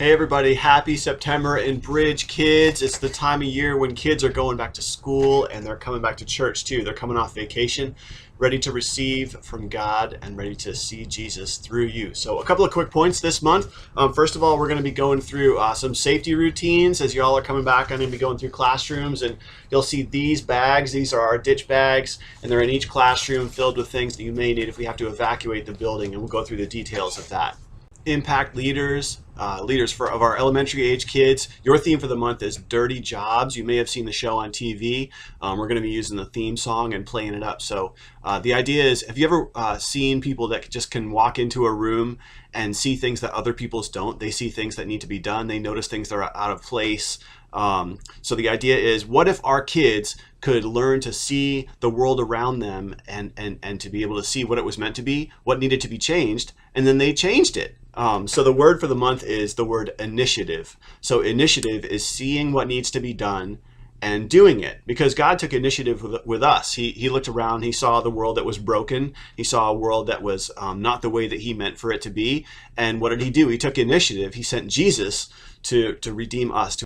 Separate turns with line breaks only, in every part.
Hey everybody, happy September in Bridge Kids. It's the time of year when kids are going back to school and they're coming back to church too. They're coming off vacation, ready to receive from God and ready to see Jesus through you. So a couple of quick points this month. First of all, we're going to be going through some safety routines. As you all are coming back, I'm going to be going through classrooms and you'll see these bags. These are our ditch bags and they're in each classroom filled with things that you may need if we have to evacuate the building, and we'll go through the details of that. Impact leaders, of our elementary age kids. Your theme for the month is Dirty Jobs. You may have seen the show on TV. We're going to be using the theme song and playing it up. So the idea is, have you ever seen people that just can walk into a room and see things that other people's don't? They see things that need to be done. They notice things that are out of place. So the idea is, what if our kids could learn to see the world around them and to be able to see what it was meant to be, what needed to be changed, and then they changed it. So the word for the month is the word initiative. So initiative is seeing what needs to be done and doing it, because God took initiative with us. He looked around, he saw the world that was broken, he saw a world that was not the way that he meant for it to be, and what did he do? He took initiative. He sent Jesus to redeem us.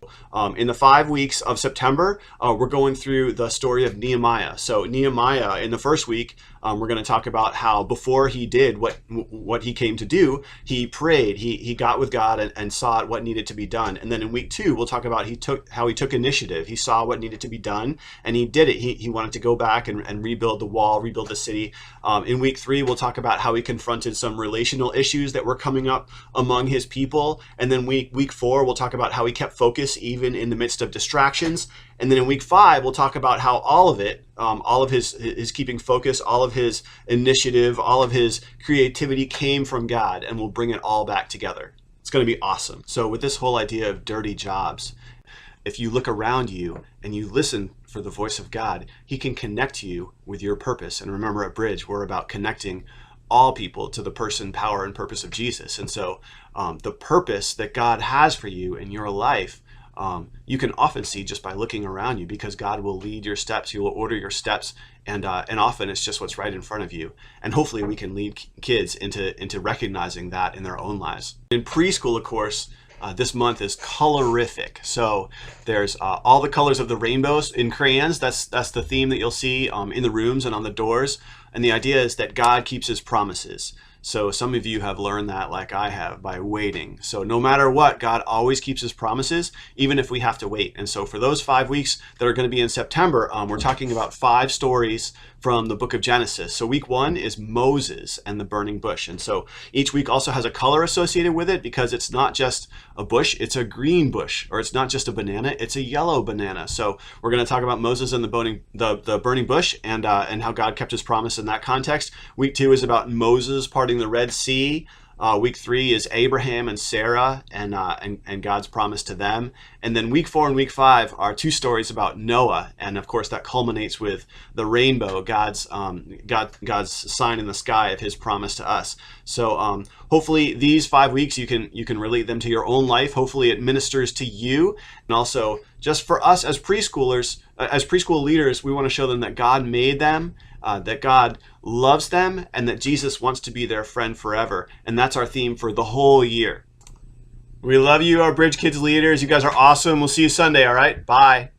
In the 5 weeks of September, we're going through the story of Nehemiah. So Nehemiah, in the first week, we're going to talk about how before he did what he came to do, he prayed, he got with God and saw what needed to be done. And then in week 2, we'll talk about how he took initiative. He saw what needed to be done and he did it. He wanted to go back and rebuild the wall, rebuild the city. In week 3, we'll talk about how he confronted some relational issues that were coming up among his people. And then week 4, we'll talk about how he kept focus even in the midst of distractions. And then in week 5, we'll talk about how all of it, all of his keeping focus, all of his initiative, all of his creativity came from God, and we'll bring it all back together. It's going to be awesome. So with this whole idea of dirty jobs, if you look around you and you listen for the voice of God, he can connect you with your purpose. And remember, at Bridge, we're about connecting all people to the person, power, and purpose of Jesus. And so the purpose that God has for you in your life, you can often see just by looking around you, because God will lead your steps. He will order your steps, and often it's just what's right in front of you. And hopefully we can lead kids into recognizing that in their own lives. In preschool, of course, this month is colorific. So there's all the colors of the rainbows in crayons. That's the theme that you'll see in the rooms and on the doors. And the idea is that God keeps his promises. So some of you have learned that, like I have, by waiting. So no matter what, God always keeps his promises, even if we have to wait. And so for those 5 weeks that are going to be in September, we're talking about 5 stories from the book of Genesis. So week 1 is Moses and the burning bush. And so each week also has a color associated with it, because it's not just a bush, it's a green bush. Or it's not just a banana, it's a yellow banana. So we're going to talk about Moses and the burning bush and how God kept his promise in that context. Week 2 is about Moses parting the Red Sea. Week 3 is Abraham and Sarah and God's promise to them. And then week 4 and week 5 are 2 stories about Noah. And of course that culminates with the rainbow, God's sign in the sky of his promise to us. So hopefully these 5 weeks you can relate them to your own life. Hopefully it ministers to you. And also, just for us as preschoolers, as preschool leaders, we want to show them that God made them, that God loves them, and that Jesus wants to be their friend forever. And that's our theme for the whole year. We love you, our Bridge Kids leaders. You guys are awesome. We'll see you Sunday, all right? Bye.